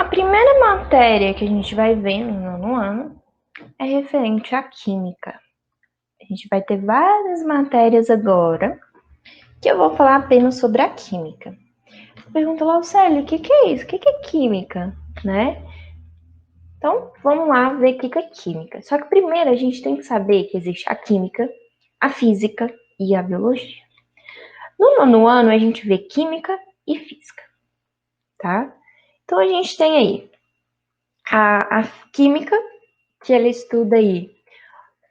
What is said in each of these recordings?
a primeira matéria que a gente vai ver no nono ano é referente à química. A gente vai ter várias matérias agora, que eu vou falar apenas sobre a química. Pergunta lá, Célio, o que é isso? O que é química, né? Então, vamos lá ver o que é química. Só que primeiro a gente tem que saber que existe a química, a física e a biologia. No nono ano, a gente vê química e física, tá? Então, a gente tem aí a química, que ela estuda aí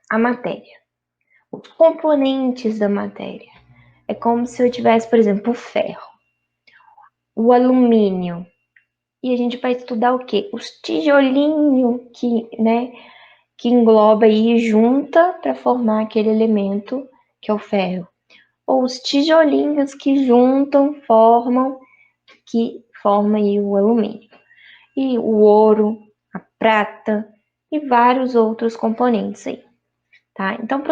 a matéria, os componentes da matéria. É como se eu tivesse, por exemplo, o ferro, o alumínio, e a gente vai estudar o quê? Os tijolinhos que engloba e junta para formar aquele elemento que é o ferro. Ou os tijolinhos que juntam, que formam aí o alumínio. E o ouro, a prata e vários outros componentes aí, tá? Então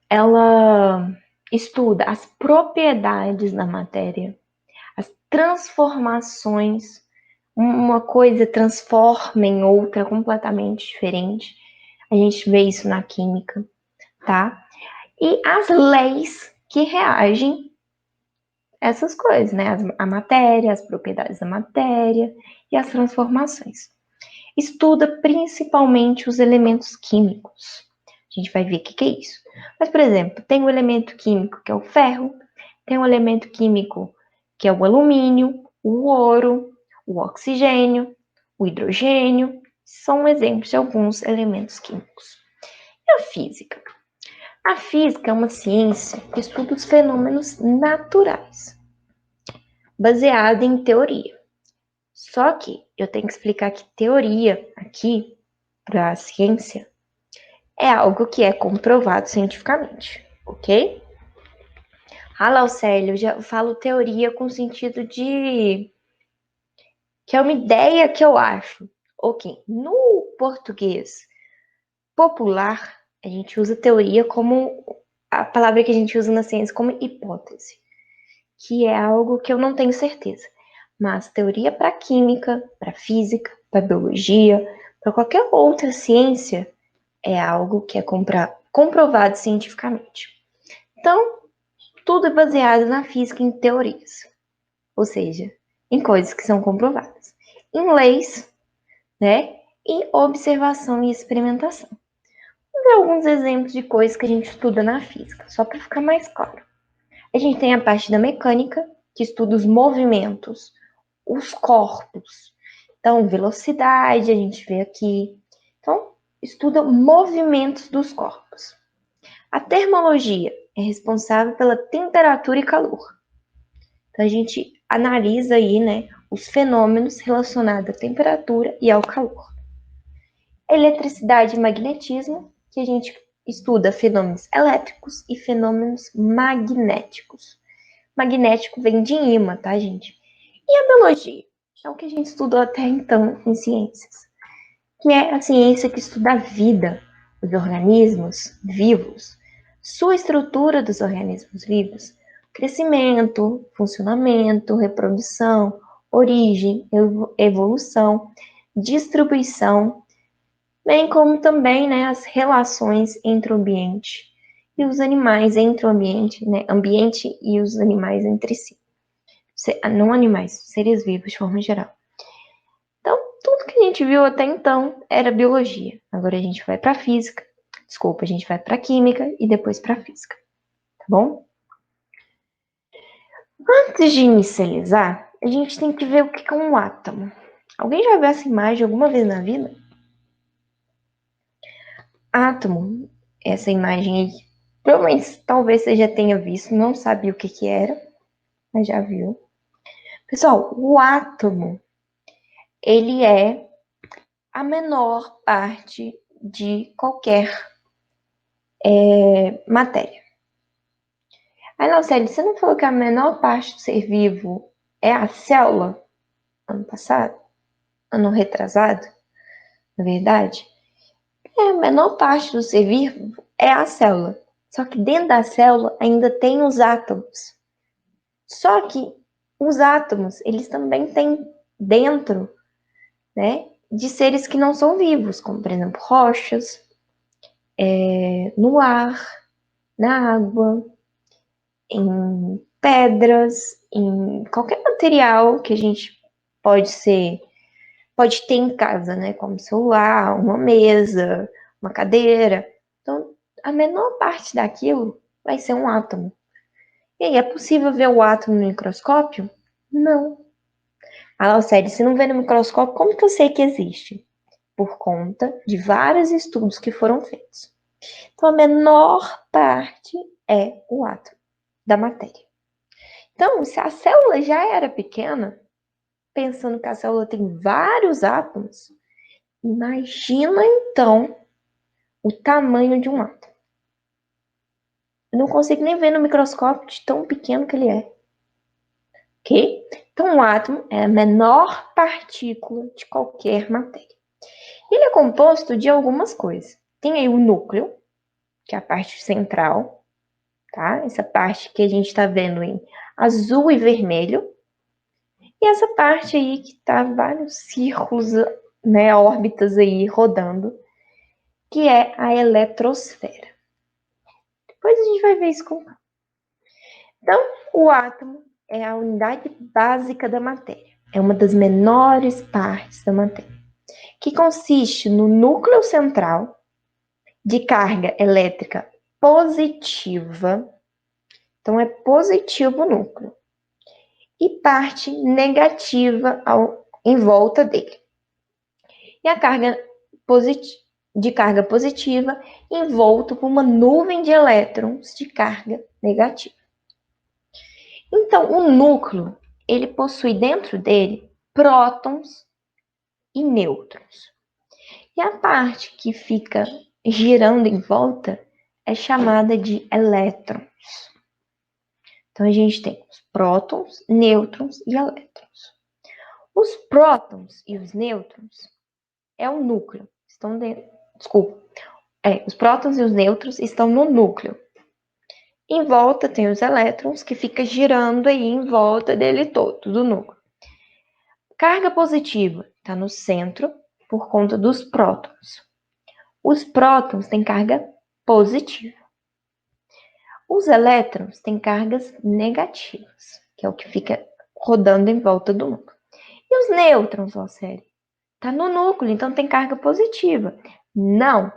ela estuda as propriedades da matéria, as transformações, uma coisa transforma em outra completamente diferente. A gente vê isso na química, tá? E as leis que reagem a essas coisas, né? A matéria, as propriedades da matéria e as transformações. Estuda principalmente os elementos químicos. A gente vai ver o que é isso. Mas, por exemplo, tem um elemento químico que é o ferro, tem um elemento químico que é o alumínio, o ouro, o oxigênio, o hidrogênio. São exemplos de alguns elementos químicos. E a física? A física é uma ciência que estuda os fenômenos naturais, baseada em teoria. Só que eu tenho que explicar que teoria aqui, para a ciência, é algo que é comprovado cientificamente, ok? Laucélio, eu já falo teoria com sentido de que é uma ideia que eu acho. Ok, no português popular, a gente usa teoria como a palavra que a gente usa na ciência como hipótese, que é algo que eu não tenho certeza. Mas teoria para química, para física, para biologia, para qualquer outra ciência, é algo que é comprovado cientificamente. Então, tudo é baseado na física em teorias, ou seja, em coisas que são comprovadas, em leis, né? E observação e experimentação. Vamos ver alguns exemplos de coisas que a gente estuda na física, só para ficar mais claro. A gente tem a parte da mecânica, que estuda os movimentos, os corpos. Então, velocidade, a gente vê aqui. Então, estuda movimentos dos corpos. A termologia é responsável pela temperatura e calor. Então, a gente analisa aí, né, os fenômenos relacionados à temperatura e ao calor. Eletricidade e magnetismo, que a gente estuda fenômenos elétricos e fenômenos magnéticos. Magnético vem de ímã, tá, gente? E a biologia? É o que a gente estudou até então em ciências, que é a ciência que estuda a vida, os organismos vivos, sua estrutura dos organismos vivos, crescimento, funcionamento, reprodução, origem, evolução, distribuição, bem como também, né, as relações entre o ambiente e os animais entre o ambiente, né, ambiente e os animais entre si. Não animais, seres vivos de forma geral. Então, tudo que a gente viu até então era biologia. Agora a gente vai para física, a gente vai para química e depois para física, tá bom? Antes de inicializar, a gente tem que ver o que é um átomo. Alguém já viu essa imagem alguma vez na vida? Átomo, essa imagem aí, provavelmente talvez você já tenha visto, não sabia o que era, mas já viu. Pessoal, o átomo, ele é a menor parte de qualquer matéria. Aí, Laucélio, você não falou que a menor parte do ser vivo é a célula? Ano passado? Ano retrasado? Na verdade? A menor parte do ser vivo é a célula. Só que dentro da célula ainda tem os átomos. Só que Os átomos, eles também têm dentro, né, de seres que não são vivos, como, por exemplo, rochas, no ar, na água, em pedras, em qualquer material que a gente pode ter em casa, né? Como celular, uma mesa, uma cadeira. Então, a menor parte daquilo vai ser um átomo. E aí, é possível ver o átomo no microscópio? Não. Ah, sério, se não vê no microscópio, como que eu sei que existe? Por conta de vários estudos que foram feitos. Então, a menor parte é o átomo da matéria. Então, se a célula já era pequena, pensando que a célula tem vários átomos, imagina então o tamanho de um átomo. Eu não consigo nem ver no microscópio de tão pequeno que ele é. Ok? Então, um átomo é a menor partícula de qualquer matéria. Ele é composto de algumas coisas. Tem aí o núcleo, que é a parte central, tá? Essa parte que a gente está vendo em azul e vermelho. E essa parte aí que tá vários círculos, né, órbitas aí rodando, que é a eletrosfera. Depois a gente vai ver isso com calma. Então, o átomo é a unidade básica da matéria. É uma das menores partes da matéria, que consiste no núcleo central de carga elétrica positiva. Então, é positivo o núcleo. E parte negativa em volta dele. E a carga de carga positiva envolto por uma nuvem de elétrons de carga negativa. Então, o núcleo, ele possui dentro dele prótons e nêutrons. E a parte que fica girando em volta é chamada de elétrons. Então, a gente tem os prótons, nêutrons e elétrons. Os prótons e os nêutrons é o núcleo. Estão dentro. Desculpa. Os prótons e os nêutrons estão no núcleo. Em volta tem os elétrons que fica girando aí em volta dele todo, do núcleo. Carga positiva está no centro por conta dos prótons. Os prótons têm carga positiva. Os elétrons têm cargas negativas, que é o que fica rodando em volta do núcleo. E os nêutrons, ó, sério? Tá no núcleo, então tem carga positiva. Não.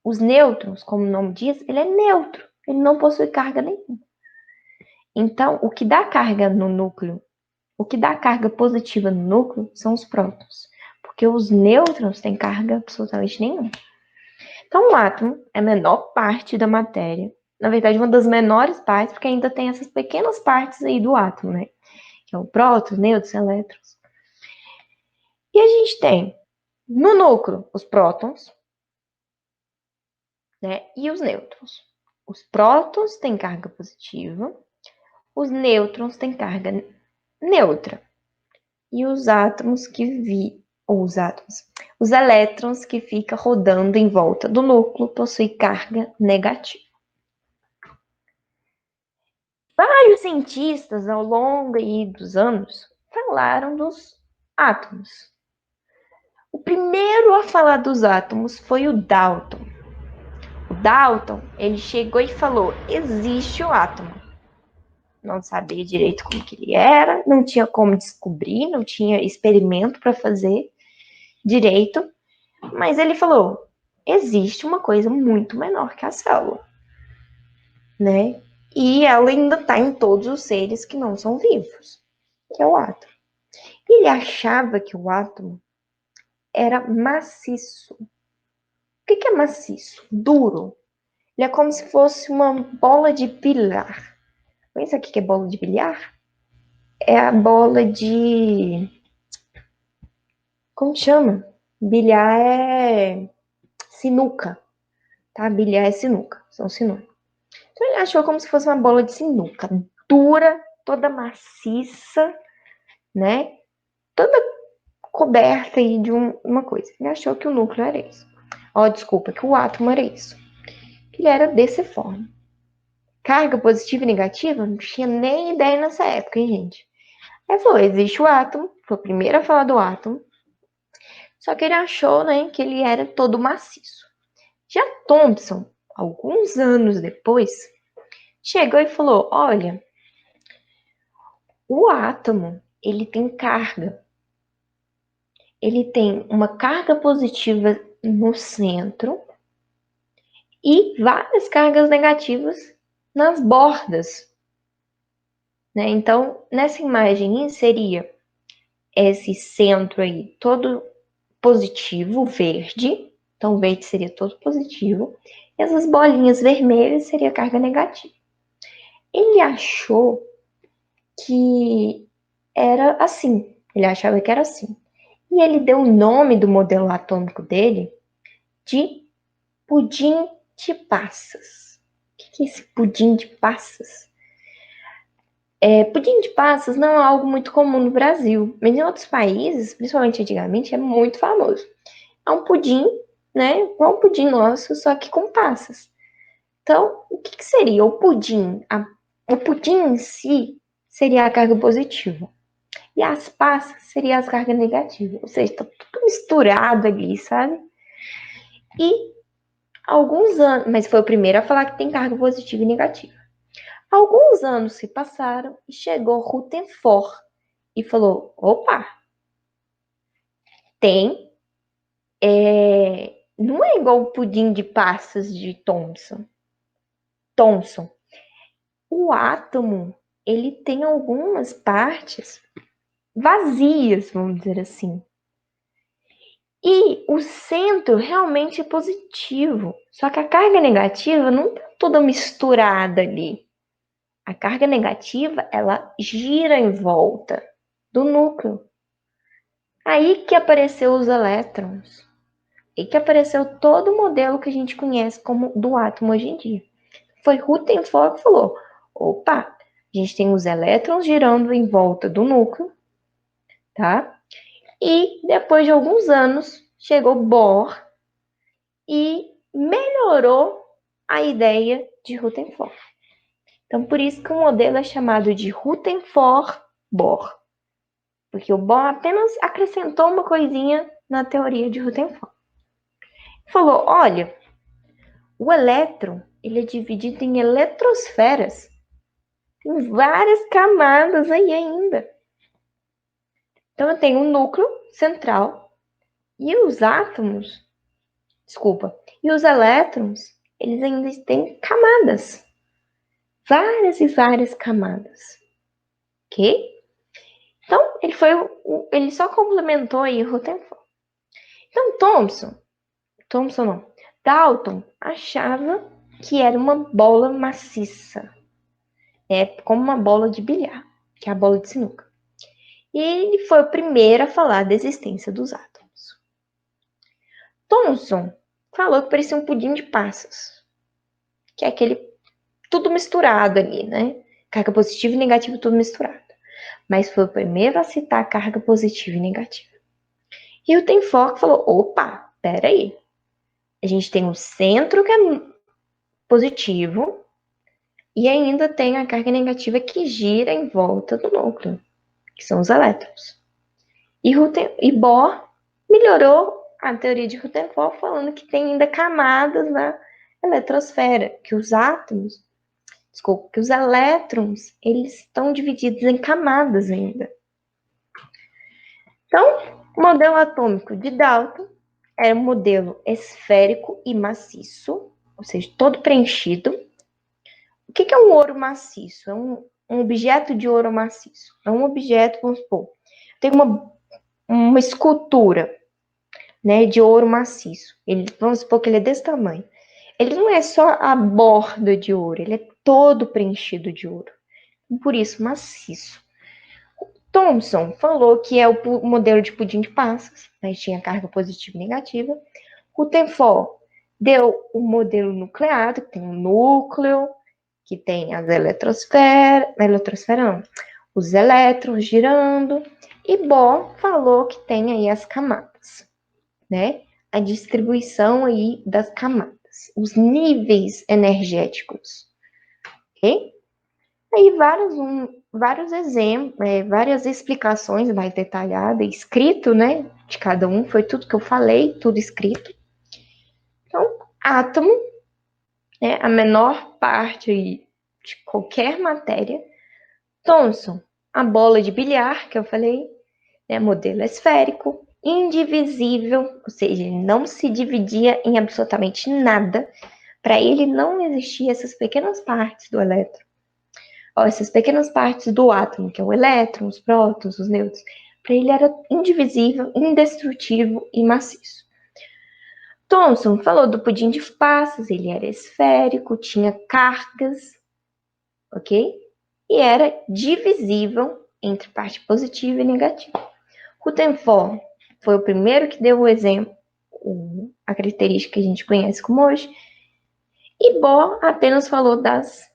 Os nêutrons, como o nome diz, ele é neutro. Ele não possui carga nenhuma. Então, o que dá carga no núcleo, o que dá carga positiva no núcleo são os prótons. Porque os nêutrons têm carga absolutamente nenhuma. Então, o átomo é a menor parte da matéria. Na verdade, uma das menores partes, porque ainda tem essas pequenas partes aí do átomo, né? Que é o próton, nêutrons, elétrons. E a gente tem no núcleo os prótons, né? E os nêutrons. Os prótons têm carga positiva, os nêutrons têm carga neutra. E os átomos os elétrons que ficam rodando em volta do núcleo possuem carga negativa. Vários cientistas ao longo dos anos falaram dos átomos. O primeiro a falar dos átomos foi o Dalton. O Dalton, ele chegou e falou: existe o átomo. Não sabia direito como que ele era, não tinha como descobrir, não tinha experimento para fazer direito, mas ele falou: existe uma coisa muito menor que a célula, né? E ela ainda está em todos os seres que não são vivos, que é o átomo. Ele achava que o átomo era maciço. O que é maciço? Duro. Ele é como se fosse uma bola de bilhar. Pensa o que é bola de bilhar? É a bola de... Como chama? Bilhar é sinuca, tá? Bilhar é sinuca, são sinônimos. Então ele achou como se fosse uma bola de sinuca, dura, toda maciça, né? Toda coberta aí de uma coisa. Ele achou que o núcleo era isso. Desculpa, que o átomo era isso. Que ele era dessa forma. Carga positiva e negativa? Não tinha nem ideia nessa época, hein, gente? Aí falou, existe o átomo, foi o primeiro a falar do átomo, só que ele achou, né, que ele era todo maciço. Já Thomson, alguns anos depois, chegou e falou, olha, o átomo, ele tem carga. Ele tem uma carga positiva no centro e várias cargas negativas nas bordas, né? Então, nessa imagem seria esse centro aí todo positivo, verde. Então, o verde seria todo positivo. E essas bolinhas vermelhas seria carga negativa. Ele achou que era assim. Ele achava que era assim. E ele deu o nome do modelo atômico dele de pudim de passas. O que é esse pudim de passas? Pudim de passas não é algo muito comum no Brasil, mas em outros países, principalmente antigamente, é muito famoso. É um pudim, né? Igual um pudim nosso, só que com passas. Então, o que seria o pudim? O pudim em si seria a carga positiva. E as passas seriam as cargas negativas. Ou seja, tá tudo misturado ali, sabe? E alguns anos, mas foi o primeiro a falar que tem carga positiva e negativa. Alguns anos se passaram e chegou Rutherford e falou: opa, tem. Não é igual o pudim de passas de Thomson. Thomson. O átomo, ele tem algumas partes vazias, vamos dizer assim. E o centro realmente é positivo. Só que a carga negativa não está toda misturada ali. A carga negativa, ela gira em volta do núcleo. Aí que apareceu os elétrons. Aí que apareceu todo o modelo que a gente conhece como do átomo hoje em dia. Foi Rutherford que falou: opa, a gente tem os elétrons girando em volta do núcleo, tá? E depois de alguns anos, chegou Bohr e melhorou a ideia de Rutherford. Então, por isso que o modelo é chamado de Rutherford-Bohr. Porque o Bohr apenas acrescentou uma coisinha na teoria de Rutherford. Falou, olha, o elétron ele é dividido em eletrosferas. Tem várias camadas aí ainda. Então, eu tenho um núcleo central e os átomos, desculpa, e os elétrons, eles ainda têm camadas. Várias e várias camadas. Ok? Então, ele só complementou aí o Rutherford. Então, Thomson não, Dalton achava que era uma bola maciça, como uma bola de bilhar, que é a bola de sinuca. E ele foi o primeiro a falar da existência dos átomos. Thomson falou que parecia um pudim de passas, que é aquele tudo misturado ali, né? Carga positiva e negativa tudo misturado. Mas foi o primeiro a citar carga positiva e negativa. E o Tenfort falou, opa, peraí. A gente tem o centro que é positivo e ainda tem a carga negativa que gira em volta do núcleo, que são os elétrons. E Bohr melhorou a teoria de Rutherford falando que tem ainda camadas na eletrosfera, que os átomos, desculpa, que os elétrons, eles estão divididos em camadas ainda. Então, o modelo atômico de Dalton era um modelo esférico e maciço, ou seja, todo preenchido. O que é um ouro maciço? É um objeto de ouro maciço. É um objeto, vamos supor, tem uma escultura, né, de ouro maciço. Vamos supor que ele é desse tamanho. Ele não é só a borda de ouro, ele é todo preenchido de ouro. Por isso, maciço. Thomson falou que é o modelo de pudim de passas, mas tinha carga positiva e negativa. Rutherford deu o modelo nucleado, que tem um núcleo, que tem as os elétrons girando, e Bohr falou que tem aí as camadas, né? A distribuição aí das camadas, os níveis energéticos, ok? Aí vários exemplos, várias explicações mais detalhadas, escrito, né, de cada um, foi tudo que eu falei, tudo escrito. Então, átomo, né, a menor parte aí de qualquer matéria. Thomson, a bola de bilhar, que eu falei, né, modelo esférico, indivisível, ou seja, ele não se dividia em absolutamente nada. Para ele não existiam essas pequenas partes do elétron, ó, essas pequenas partes do átomo, que é o elétron, os prótons, os nêutrons. Para ele era indivisível, indestrutível e maciço. Thomson falou do pudim de passas, ele era esférico, tinha cargas, ok? E era divisível entre parte positiva e negativa. Rutherford foi o primeiro que deu o exemplo, a característica que a gente conhece como hoje, e Bohr apenas falou das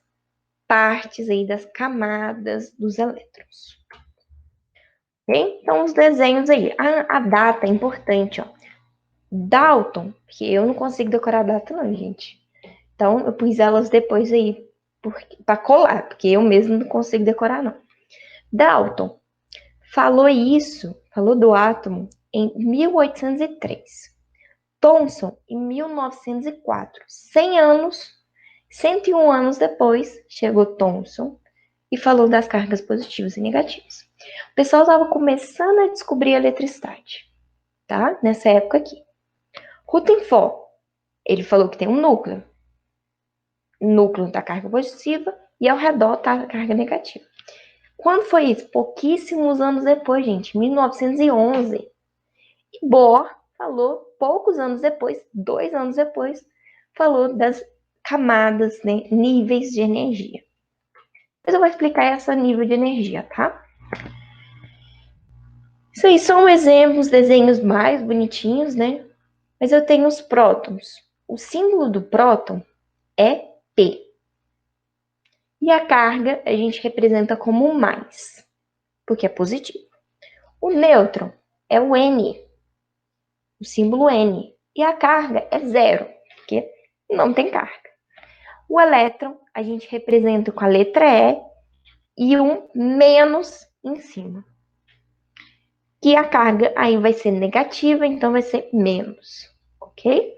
partes aí, das camadas dos elétrons. Okay? Então, os desenhos aí. A data é importante, ó. Dalton, que eu não consigo decorar a data não, gente. Então, eu pus elas depois aí para colar, porque eu mesmo não consigo decorar não. Dalton falou isso, falou do átomo em 1803. Thomson em 1904. 100 anos, 101 anos depois, chegou Thomson e falou das cargas positivas e negativas. O pessoal estava começando a descobrir a eletricidade, tá? Nessa época aqui. Rutherford, ele falou que tem um núcleo da carga positiva e ao redor tá a carga negativa. Quando foi isso? Pouquíssimos anos depois, gente, 1911. E Bohr falou, poucos anos depois, 2 anos depois, falou das camadas, né, níveis de energia. Mas eu vou explicar essa nível de energia, tá? Isso aí são exemplos, desenhos mais bonitinhos, né? Mas eu tenho os prótons. O símbolo do próton é P. E a carga a gente representa como mais, porque é positivo. O nêutron é o N, o símbolo N. E a carga é zero, porque não tem carga. O elétron a gente representa com a letra E e um menos em cima. Que a carga aí vai ser negativa, então vai ser menos, ok?